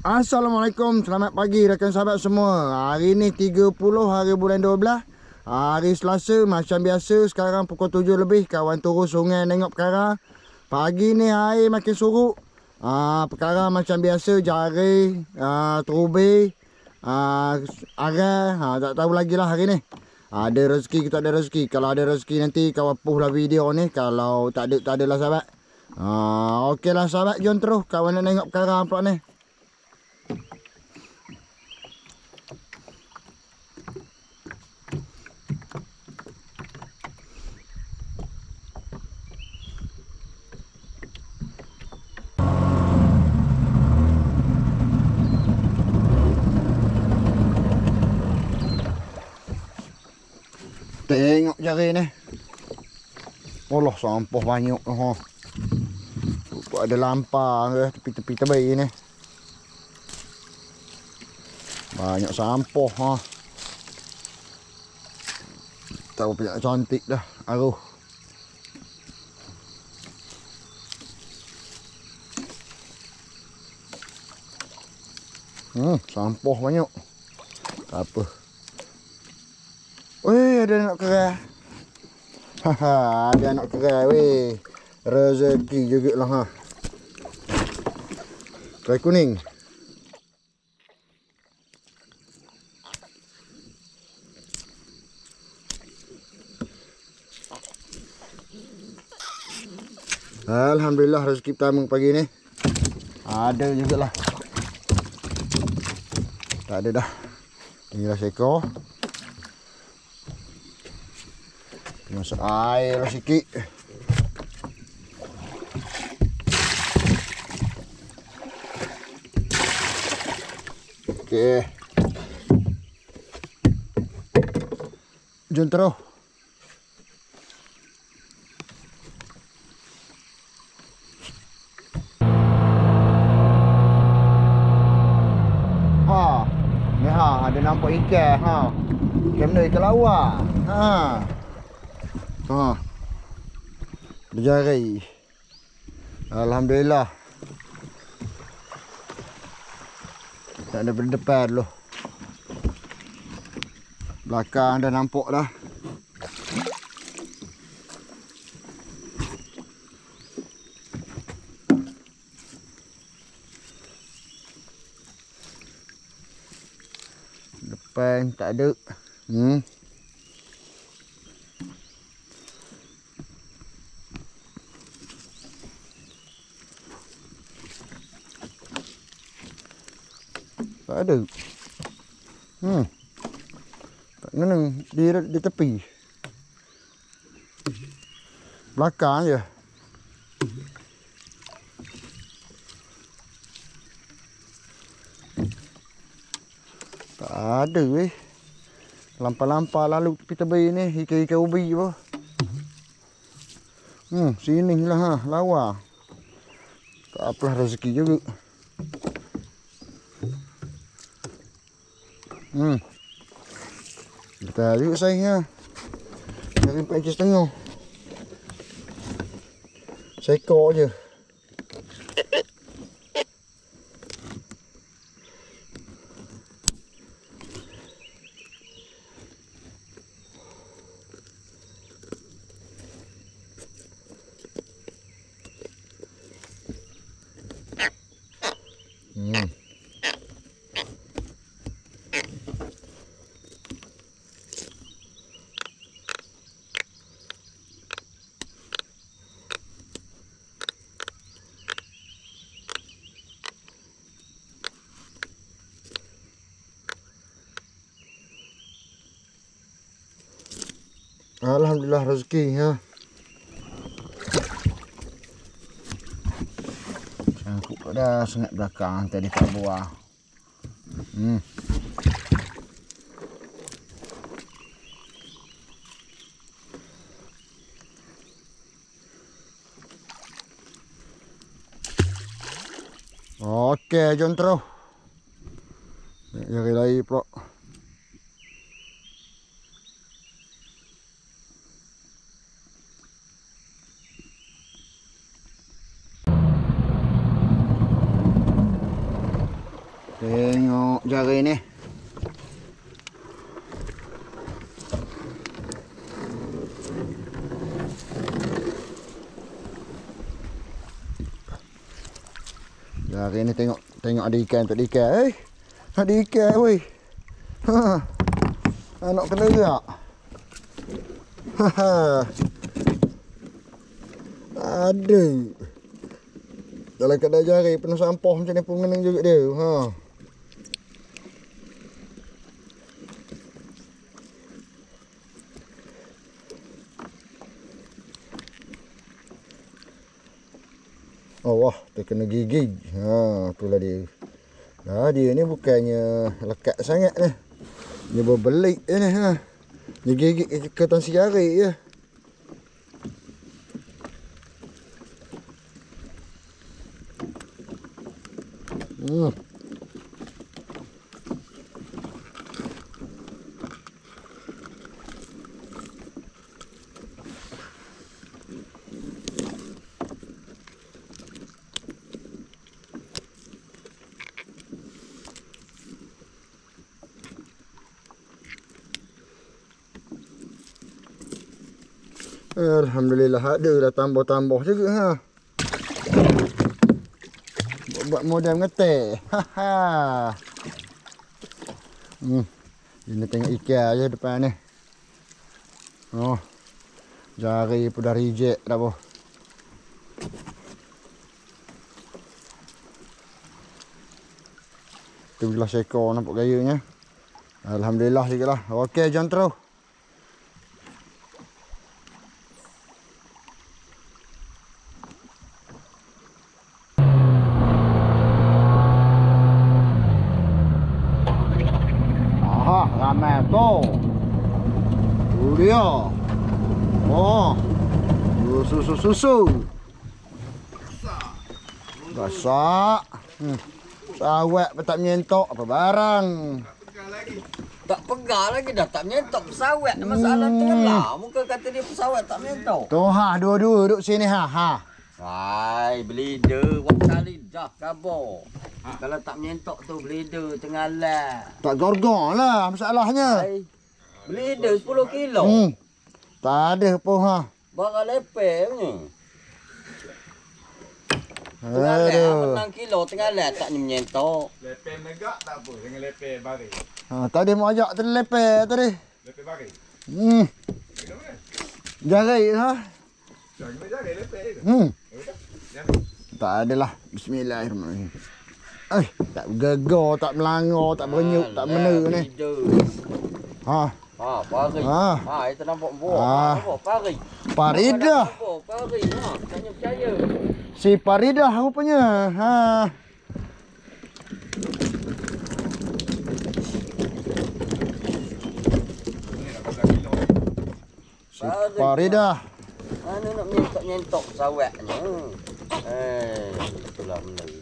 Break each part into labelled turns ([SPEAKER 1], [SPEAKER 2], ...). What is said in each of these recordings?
[SPEAKER 1] Assalamualaikum, selamat pagi rakan sahabat semua. Hari ni 30 hari bulan 12, hari Selasa. Macam biasa sekarang pukul 7 lebih kawan turun sungai nengok perkara. Pagi ni air makin surut. Perkara macam biasa jari, terubih, arai, tak tahu lagi lah hari ni. Ada rezeki kita ada rezeki. Kalau ada rezeki nanti kawan push lah video ni. Kalau tak ada lah sahabat. Okey lah sahabat, jom terus kawan nak tengok perkara pula ni. Tengok jari ni. Allah, sampah banyak ha. Ada lampar ke tepi-tepi tebing ni. Banyak sampah ha. Tahu punya cantik dah aruh. Sampah banyak. Tak apa. Weh, ada anak kerai. Ada anak kerai weh. Rezeki jugalah ha. Kerai kuning. Alhamdulillah rezeki pertama pagi ni. Ada jugalah. Tak ada dah. Inilah seekor. Masuk air lah sikit. Okey. Jom terus. Ni ada nampak ikan Ikan benda ikan lawa. Berjari. Alhamdulillah. Tak ada berdepan dulu. Belakang dah nampak dah. Depan tak ada. Tak ada. Tak kena di tepi. Belakang je. Tak ada weh. Lampar-lampar lalu tepi tebing ni ikan-ikan ubi apa. Sini lah lawa. Tak apalah rezeki juga. Betul juga saya. Dari 4 inci setengah. Seekor je. Alhamdulillah rezeki ha. Sangkut dah sengat belakang tadi tak buah. Okey, jom terus. Jari lagi pula. Tengok jari ni. Jari ni tengok ada ikan tak ada ikan. Ada ikan weh. Ha. Nak kena tak? Ha. Ada. Dalam kadar jari penuh sampah macam ni pun kena juga dia. Ha. Oh wah, dia kena gigig. Ha, itulah dia. Nah, dia ni bukannya lekat sangat ni. Dia berbelik je ni. Ha. Dia gigig ke tansi jari je. Alhamdulillah ada dah tambah-tambah juga ha. Buat modal ngetek. Ha. Ini tengok ikan je depan ni. Oh. Jari pun dah reject dah boh. Tu belah sekor nampak gayanya. Alhamdulillah juga lah. Okey, jom terus. Ramai tu. Tu dia. Oh. Susu. Basah. Sawat pun tak menyentok apa barang.
[SPEAKER 2] Tak pegang lagi dah tak menyentok pesawat. Masalah tenggelam. Muka kata dia pesawat tak menyentok.
[SPEAKER 1] Tu ha, dua-dua duduk sini ha. Ha.
[SPEAKER 2] Hai, bleeder. Waktu kali dah kabur. Kalau tak menyentok tu bleeder tengah lah.
[SPEAKER 1] Tak gorgong lah masalahnya.
[SPEAKER 2] Hai. Bleeder 10 kilo.
[SPEAKER 1] Tak ada pun ha.
[SPEAKER 2] Barang lepeh punya. Tengah lah 6 kilo tengah lah tak menyentok.
[SPEAKER 3] Lepeh negak tak apa, jangan lepeh baring.
[SPEAKER 1] Ha, tadi mau ajak tadi lepeh tadi.
[SPEAKER 3] Lepeh baring. Dekat mana?
[SPEAKER 1] Jari ha.
[SPEAKER 3] Jangan jari lepeh je.
[SPEAKER 1] Tak adalah. Bismillahirrahmanirrahim. Tak bergegar, tak melanggar, tak berenyuk, tak mena ni. Ha.
[SPEAKER 2] Ha, pari. Ha, itu nampak buah. Nampak pari.
[SPEAKER 1] Paridah.
[SPEAKER 2] Pari. Ha, tanya percaya.
[SPEAKER 1] Si Paridah rupanya. Ha. Si Paridah.
[SPEAKER 2] Mana nak menyentok pesawatnya. Itulah benda ni.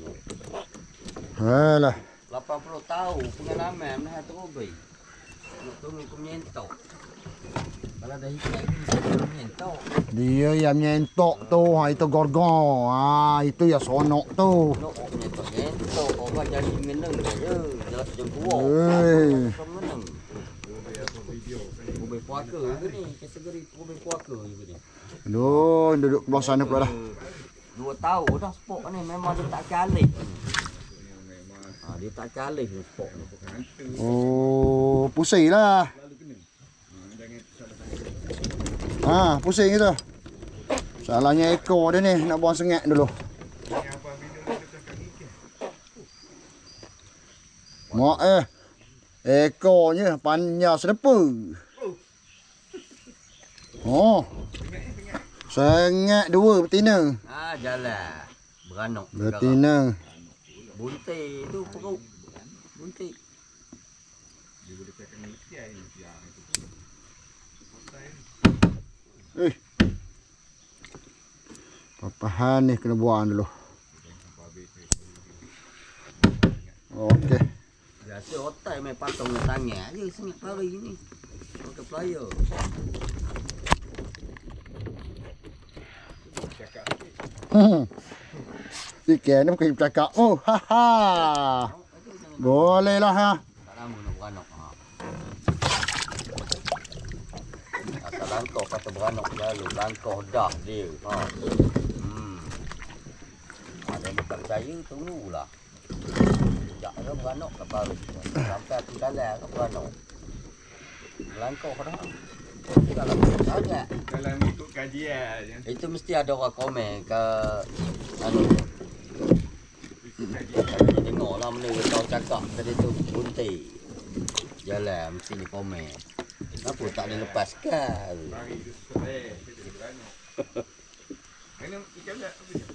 [SPEAKER 1] Alah.
[SPEAKER 2] 80 tahun pengalaman dah terubai. Nak tunggu aku menyentok. Kalau dah ikat aku menyentok.
[SPEAKER 1] Dia yang menyentok tu, ha itu gorgong. Ha itu yang sonok tu.
[SPEAKER 2] Nak menyentok. Orang jadi meneng saja. Jelas jengkuah. Meneng. Kubai puaka ke ni? Kategori kubai puaka juga ni.
[SPEAKER 1] Aduh, duduk belah sana pula dah.
[SPEAKER 2] 2 tahun dah spok ni memang dia tak kalih. Dia tak kalih spok ni.
[SPEAKER 1] Oh, pusing lah. Ha, pusing gitu. Salahnya ekor dia ni, nak buang sengat dulu. Mak ekornya panjang sedepa. Oh. Sengat dua betina.
[SPEAKER 2] Jalan. Beranak.
[SPEAKER 1] Betina.
[SPEAKER 2] Buntik tu perut. Buntik.
[SPEAKER 1] Papahan ni kena buang dulu. Okey.
[SPEAKER 2] Biasa otak main patong tangan je sengit pari ni. Pakai player. Ikan ni bukan bercakap. Oh, haha.
[SPEAKER 1] Boleh lah ha.
[SPEAKER 2] Tak lama nak beranak. Asal langkah kata beranak lalu. Langkah dah dia. Ada yang tak percaya, tunggulah. Sekejap ke beranak ke baru. Sampai aku jalan ke beranak. Langkah dah. Kalau agak.
[SPEAKER 3] Kalau ikut kajian je.
[SPEAKER 2] Itu mesti ada orang komen ke anu.
[SPEAKER 3] Ikut kajian.
[SPEAKER 2] Kalau tengok lah mana kau cakap tadi tu bunting. Jalan mesti ni komen. Kenapa tak dilepaskan?
[SPEAKER 3] Bagi tu soleh. Kita beranak. Kena ikan tak apa je?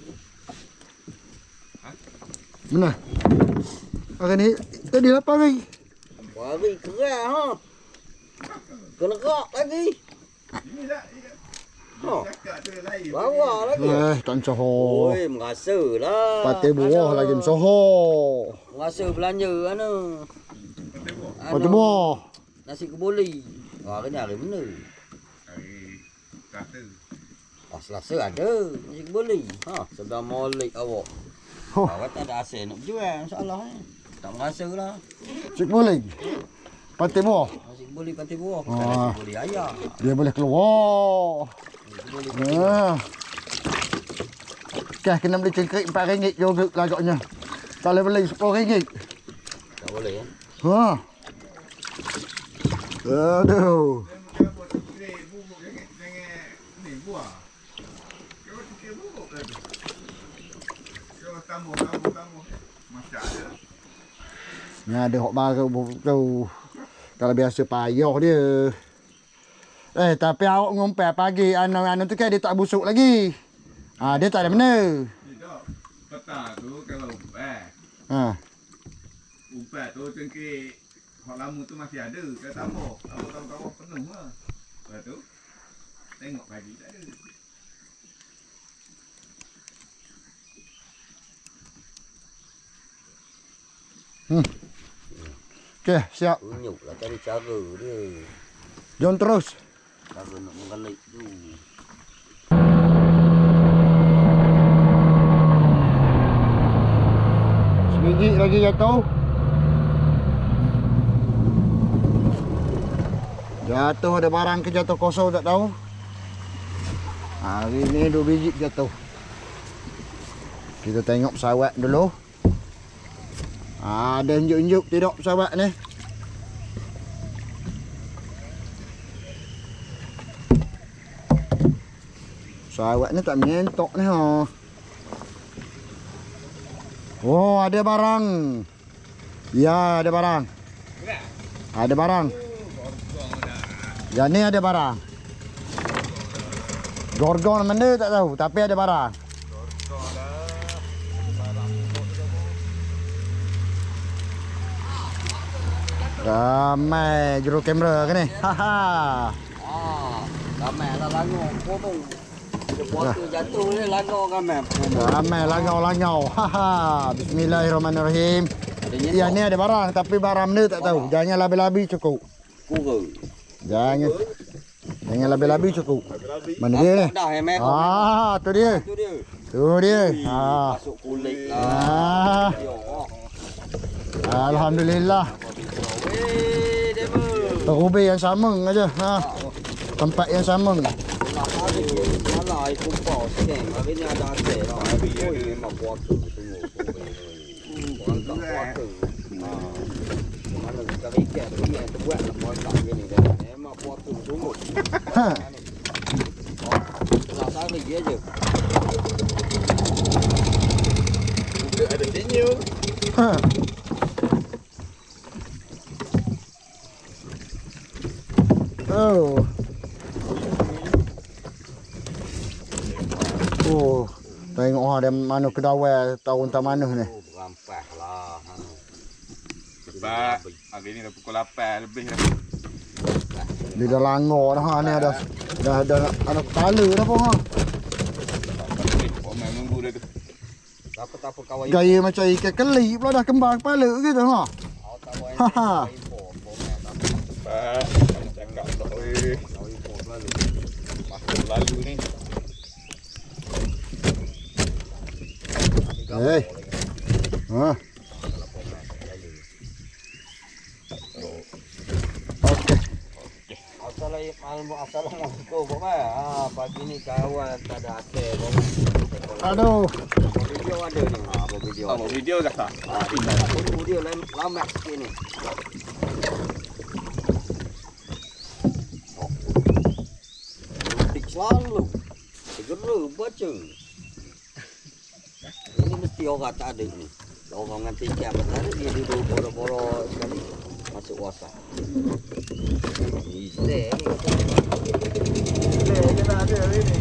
[SPEAKER 1] Mana? Hari ni tadi lapar lagi.
[SPEAKER 2] Hari keras ha. Kena gerak lagi.
[SPEAKER 3] Ini tak.
[SPEAKER 2] Ha.
[SPEAKER 3] Cakap tu lain.
[SPEAKER 2] Bawa lagi.
[SPEAKER 1] Tak soho.
[SPEAKER 2] Oi, merasa lah.
[SPEAKER 1] Patih buah lagi soho.
[SPEAKER 2] Merasa belanja anu.
[SPEAKER 1] Patih buah.
[SPEAKER 2] Nasi kebuli. Hari ni hari mana?
[SPEAKER 3] Hari kata.
[SPEAKER 2] Selasa ada nasi kebuli. Sudah molek awak. Awak tak ada asyik nak jual masalah ni. Tak merasa lah.
[SPEAKER 1] Cik boleh. Patih buah.
[SPEAKER 2] Nasi kebuli pantai buah. Bukan nasi kebuli ayam.
[SPEAKER 1] Dia boleh keluar.
[SPEAKER 2] Nasi kebuli
[SPEAKER 1] Kah kena beli cengkrik RM4 juga lagaknya. Kalau beli RM10.
[SPEAKER 2] tak boleh ya.
[SPEAKER 1] Aduh.
[SPEAKER 3] Kalau buat tikir bubuk jangan ni buah. Kalau tikir bubuk lagi. Kalau tambah. Macam ada.
[SPEAKER 1] Ni ada hok baru tu. Kalau biasa payah dia. Tapi awak ngumpet pagi anu tu kan dia tak busuk lagi. Dia tak ada benda.
[SPEAKER 3] Tidak. Petang tu kalau umpat. Umpat tu cengkir hak lama tu masih ada. Kalau tambah. Tambah penuh lah. Lepas tu tengok pagi tak ada.
[SPEAKER 1] Okey, siap.
[SPEAKER 2] Unyuk lah cari cara dia.
[SPEAKER 1] Jom terus.
[SPEAKER 2] Cara nak mengelik tu.
[SPEAKER 1] Sebiji lagi jatuh. Jatuh ada barang ke jatuh kosong tak tahu. Hari ni 2 biji jatuh. Kita tengok pesawat dulu. Ada injuk-injuk tidak pesawat ni. Pesawat ni tak menyentok ni ha. Oh, ada barang. Ya, ada barang. Ada barang. Ya, ni ada barang. Gorgon mana tak tahu, tapi ada barang. Ramai juru kamera ke ni? Haha.
[SPEAKER 2] Ramai lah langau pomong. Dia buat tu jatuh ni langau ramai.
[SPEAKER 1] Ramai langau-langau. Haha. Bismillahirrahmanirrahim. Ya, ni ada barang tapi barang mana tak tahu. Jangan labi-labi cukup.
[SPEAKER 2] Kura.
[SPEAKER 1] Jangan labi-labi cukup. Mana dia ni?
[SPEAKER 2] Dah yang merah.
[SPEAKER 1] Tu dia.
[SPEAKER 2] Tu dia.
[SPEAKER 1] Tu dia.
[SPEAKER 2] Masuk kulit lah.
[SPEAKER 1] Alhamdulillah. Terubi yang sama aja. Tempat yang sama.
[SPEAKER 2] Malah itu pau sikit. Hari ni ada asyik lah. Hari ni memang puasa tengok. Puasa puasa. Mana kita ikan tu yang terbuat lah puasa gini dah. Memang puasa sungguh. Setelah sehari aja.
[SPEAKER 3] Ada senyum. Tengok
[SPEAKER 1] ada mana kedawai tahun tak mana ni.
[SPEAKER 2] Rampas lah.
[SPEAKER 3] Sebab hari ni dah pukul 8 lebih dah.
[SPEAKER 1] Dia dah langgar dah ni ada kepala dah pun ha.
[SPEAKER 3] Orang nunggu dah tu.
[SPEAKER 2] Tak apa kawan.
[SPEAKER 1] Gaya macam ikan keli pula dah kembang kepala gitu ha. Haha.
[SPEAKER 3] Cakap tak weh. Masuk lalu ni.
[SPEAKER 2] Assalamualaikum Bapak. Pagi ni kawan tak ada atas
[SPEAKER 1] Aduh.
[SPEAKER 2] video ada ni. Video.
[SPEAKER 3] Video kata.
[SPEAKER 2] Video lama sikit ni. Tik selalu. Segera baca. Ini mesti orang tak ada ni. Orang dengan tiket betul dia duduk boro-boro sekali masuk WhatsApp. Ini
[SPEAKER 3] Dia tak ada hari ni.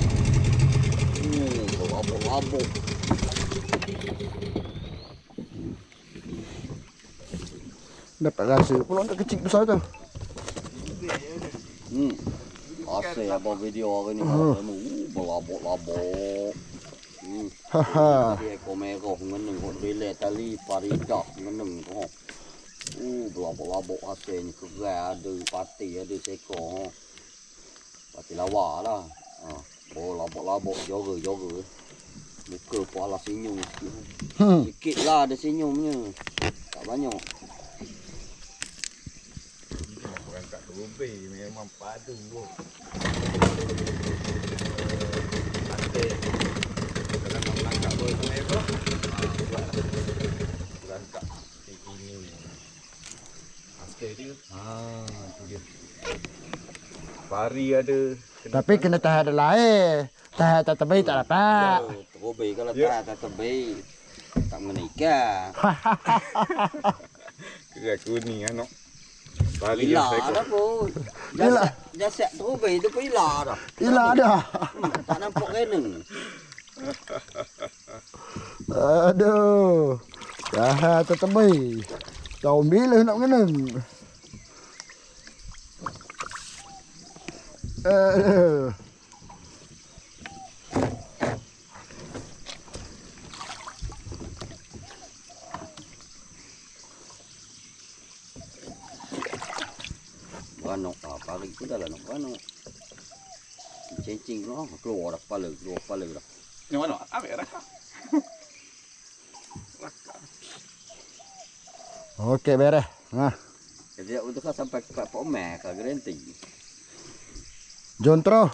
[SPEAKER 2] Abuk-abuk.
[SPEAKER 1] Dapat rasa pula tak kecil besar tu.
[SPEAKER 2] Asyik apa video hari ni malam berlabuk-labuk.
[SPEAKER 1] Haha.
[SPEAKER 2] Dia ekor merah ngeneng kok relay tali paridak ngeneng tu. Berlabuk-labuk asyik ni kerai ada pati ada seekor. Pati lawa lah. Labuk-labuk joga-joga. Muka pun alas senyum sikit. Sikit lah ada senyumnya. Tak banyak.
[SPEAKER 3] Orang kat Dubai memang padu tu. Asyik. Kalau nak langkah boleh apa? Langkah ini. Asyik dia. Tu dia. Pari ada.
[SPEAKER 1] Tapi kena tahan ada air. Tahan tak terbaik tak dapat.
[SPEAKER 2] Terobek kalau tak terbaik. Tak mengenai ikan.
[SPEAKER 3] Kerai kuning anak. Pari
[SPEAKER 2] Hilang dah pun. Jasad terobek tu pun hilang dah.
[SPEAKER 1] Hilang dah.
[SPEAKER 2] Tak nampak kena.
[SPEAKER 1] Aduh. Tahan tak terbaik. Tahu bila nak mengenang. Aduh.
[SPEAKER 2] Banok pari tu dah lah nak banok. Cincin tu keluar dah kepala dah.
[SPEAKER 3] Yang mana? Ambil rakam.
[SPEAKER 1] Okey beres. Ha.
[SPEAKER 2] Jadi untuk kan sampai ke Pak Mek ke garanti.
[SPEAKER 1] Jom terus.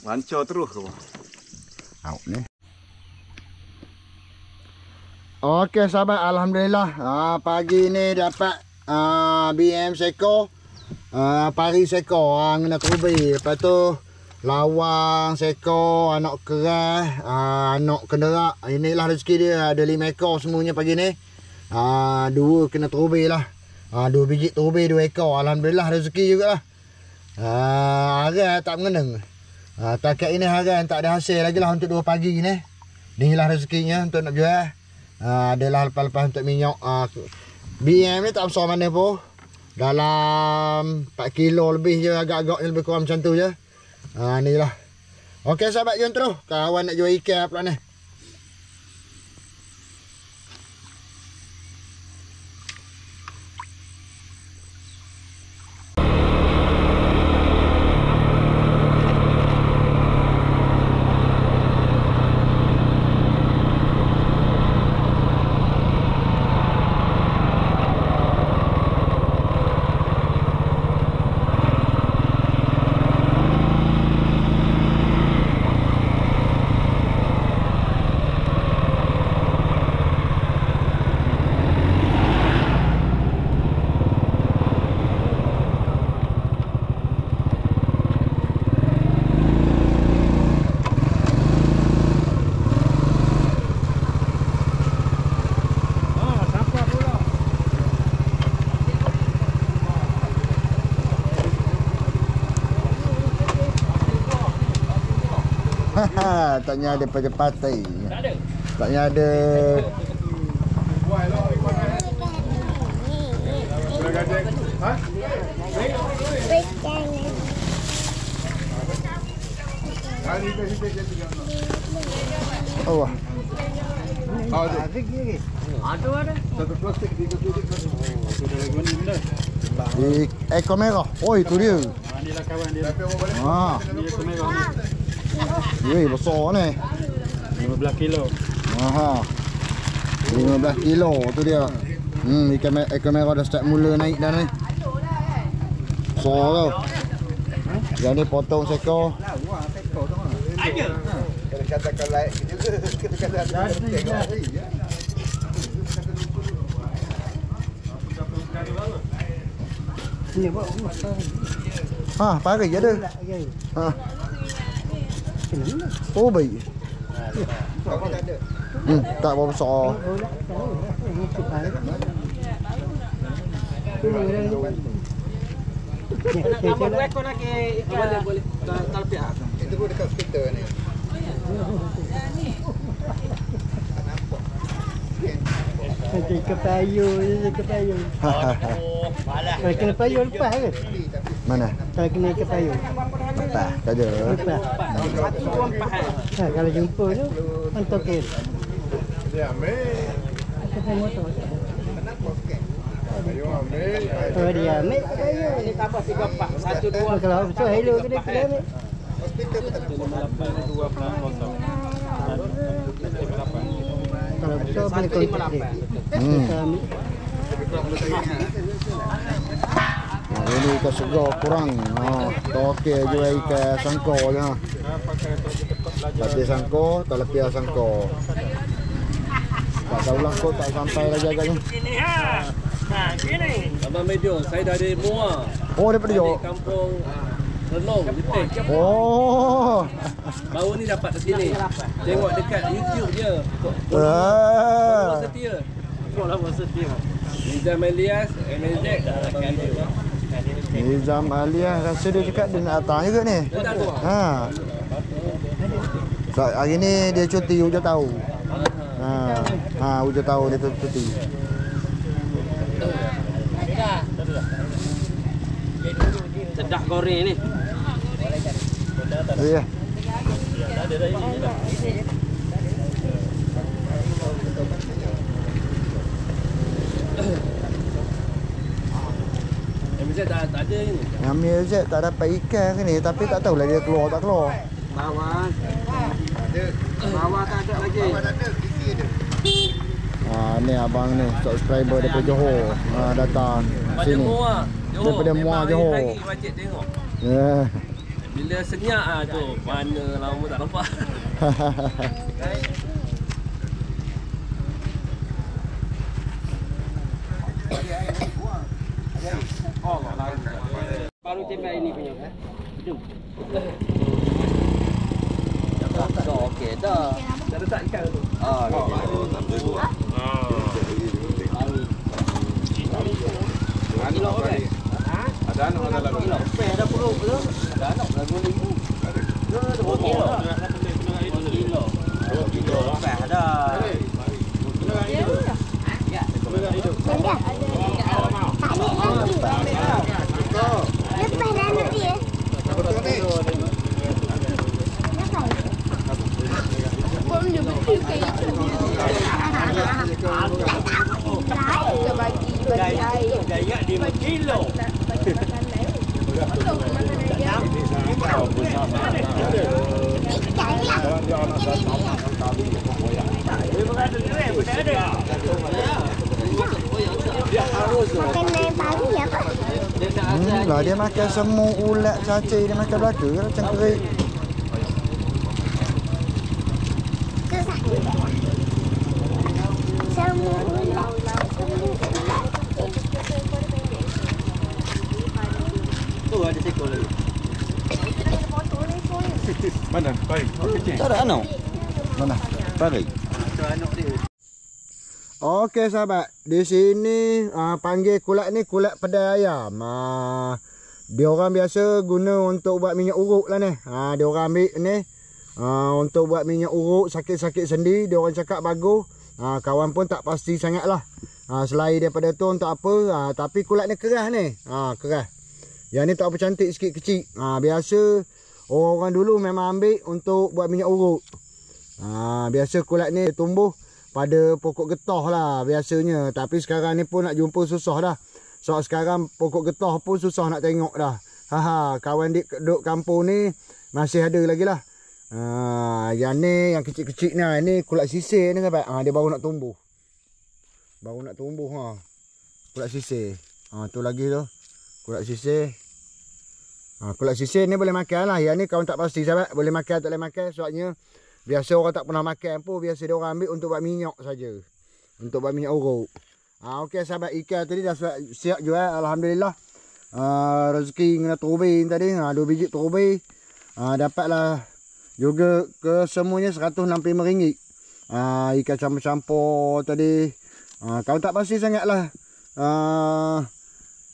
[SPEAKER 3] Mancor terus ke?
[SPEAKER 1] Out ni. Okey sahabat, alhamdulillah. Pagi ni dapat BM seko. Pari seko kena terubi. Lepas tu lawang seko, anak keras, anak kenderak. Inilah rezeki dia, ada 5 ekor semuanya pagi ni. 2 kena terubi lah. 2 biji terubi 2 ekor. Alhamdulillah rezeki jugalah. Harai tak mengenang. Takat ini harai tak ada hasil lagi lah untuk 2 pagi ni. Inilah rezekinya untuk nak jual. Adalah lepas-lepas untuk minyak. BM ni tak besar mana pun. Dalam 4 kilo lebih je, agak-agak lebih kurang macam tu je. Ni lah. Okey sahabat, jom terus. Kawan nak jual ikan pula ni. Taknya ada patai. Tak ada. Taknya ada.
[SPEAKER 3] Ha?
[SPEAKER 1] Oh.
[SPEAKER 3] Ada. Ada. Satu plastik 3 plastik. Sudah lagi ni benda.
[SPEAKER 1] Ekor merah. Oh itu dia.
[SPEAKER 4] Ni lah kawan dia. Ni ekor merah ni.
[SPEAKER 1] Weh besar ni.
[SPEAKER 4] 15 kilo.
[SPEAKER 1] Aha. 15 kilo tu dia. Ekor merah dah start mula naik dah ni. besar tau. Yang ni potong seekor.
[SPEAKER 3] Katakan lain juga. Katakan
[SPEAKER 1] Ha, pari ada. Ha. Oh baik. Tak apa besar.
[SPEAKER 2] Boleh boleh. Talpiah.
[SPEAKER 3] itu pun dekat skater ni.
[SPEAKER 5] Ke payung, ke payung. Kalau kena payung lepas ke?
[SPEAKER 1] Mana?
[SPEAKER 5] Kalau kena ke payung.
[SPEAKER 1] Lepas. Tak ada.
[SPEAKER 5] Lepas. Kalau jumpa tu, hantar ke.
[SPEAKER 3] Dia ambil.
[SPEAKER 5] Sampai motor.
[SPEAKER 3] Ayo ambil.
[SPEAKER 5] Oh dia ambil ke payung.
[SPEAKER 2] Ini tambah 34. 1 2.
[SPEAKER 5] Kalau so hello ke dia kena ambil.
[SPEAKER 3] Hospital pun tak ada.
[SPEAKER 5] Kalau so boleh kontak dia. Kita ambil.
[SPEAKER 1] Ini ikan segar kurang. Toke jual ikan sangko je. Tapi sangko, tak lebih sangko. Tak tahu lah kau tak sampai lagi agaknya.
[SPEAKER 6] Sini ha. Ha, sini.
[SPEAKER 4] Abang Mejo, saya dari Muar.
[SPEAKER 1] Oh, daripada
[SPEAKER 4] Dari
[SPEAKER 1] Johor.
[SPEAKER 4] kampung Renong, Jepang.
[SPEAKER 1] Oh.
[SPEAKER 4] Baru ni dapat ke sini. Tengok dekat YouTube dia.
[SPEAKER 1] Ah.
[SPEAKER 4] Setia. Follower setia. Nizam Elias, MNZ Abang Mejo.
[SPEAKER 1] Nizam Alias rasa dia cakap dia nak datang juga ni. Ha. So, hari ni dia cuti hujung tahu. Hujung tahu dia cuti.
[SPEAKER 2] Sedah goreng ni.
[SPEAKER 1] Ya.
[SPEAKER 4] MNZ tak ada ni.
[SPEAKER 1] Amir Z tak dapat ikan ke ni, tapi tak tahulah dia keluar tak keluar.
[SPEAKER 2] Bawah. Bawah tak ada lagi.
[SPEAKER 1] Ni abang ni subscriber daripada Johor datang
[SPEAKER 4] Pada
[SPEAKER 1] sini.
[SPEAKER 4] Muar.
[SPEAKER 1] Daripada Muar, Johor.
[SPEAKER 4] Hari wajib tengok.
[SPEAKER 1] Ya.
[SPEAKER 4] Bila senyap tu, mana lama tak nampak.
[SPEAKER 2] Baru tembak ini punya. Okey dah.
[SPEAKER 4] Dah letak ikan tu.
[SPEAKER 3] Tak boleh buat. Anak balik. Ada anak dalam ni.
[SPEAKER 2] Ada perut tu. Ada anak dah 2 ribu. Ada 2 kilo. 2 kilo. 2 kilo. Ada.
[SPEAKER 7] Lepas dah anak dia. Pun dia betul kayak itu. Dia bagi air.
[SPEAKER 6] Gaya dia 5 kilo.
[SPEAKER 7] Makan pagi apa?
[SPEAKER 1] Lah dia makan semut, ulat, cacing, dia makan belaka ke macam kerik.
[SPEAKER 7] Susah juga. Semua ulat.
[SPEAKER 2] Tu ada seekor lagi.
[SPEAKER 3] Mana? Baik. Kecil.
[SPEAKER 2] Tak ada anak.
[SPEAKER 1] Mana?
[SPEAKER 2] Bagi. Tu anak dia.
[SPEAKER 1] Okey sahabat, di sini panggil kulat ni kulat pedai ayam. Dia orang biasa guna untuk buat minyak urut lah ni. Dia orang ambil ni untuk buat minyak urut, sakit-sakit sendi. Dia orang cakap bagus. Kawan pun tak pasti sangat lah. Selain daripada tu untuk apa. Tapi kulat ni keras ni. Keras. Yang ni tak apa cantik sikit kecil. Biasa orang dulu memang ambil untuk buat minyak urut. Biasa kulat ni tumbuh pada pokok getah lah biasanya. Tapi sekarang ni pun nak jumpa susah dah. So sekarang pokok getah pun susah nak tengok dah. Kawan duk kampung ni masih ada lagi lah. Yang ni yang kecil-kecil ni. Ini kulat sisir ni sahabat. Dia baru nak tumbuh. Baru nak tumbuh. Kulat sisir. Tu lagi tu. Kulat sisir. Kulit sisir ni boleh makan lah. Yang ni kawan tak pasti sahabat. Boleh makan tak boleh makan. Sebabnya biasa orang tak pernah makan pun. Biasa dia orang ambil untuk buat minyak saja. Untuk buat minyak urut. Okey sahabat, ikan tadi dah siap jual. Alhamdulillah. Rezeki kena terubin tadi. 2 biji terubin. Dapatlah juga ke semuanya RM165. Ikan campur-campur tadi. Kalau tak pasti sangat lah.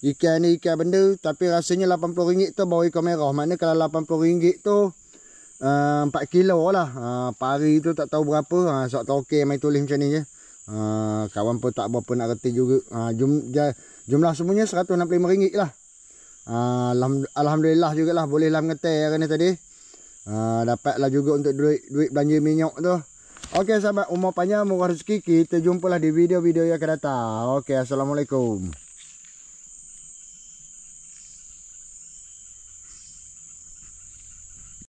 [SPEAKER 1] Ikan ni ikan benda. Tapi rasanya RM80 tu bawa ikan merah. Maknanya kalau RM80 tu 4 kilo lah. Pari tu tak tahu berapa. Sok tahu okey main tulis macam ni je. Kawan pun tak berapa nak reti juga. Jumlah semuanya RM165 lah. Alhamdulillah jugalah. Bolehlah mengetai hari ni tadi. Dapatlah juga untuk duit belanja minyak tu. Okey sahabat, umur panjang murah rezeki. Kita jumpalah di video-video yang akan datang. Okey, assalamualaikum.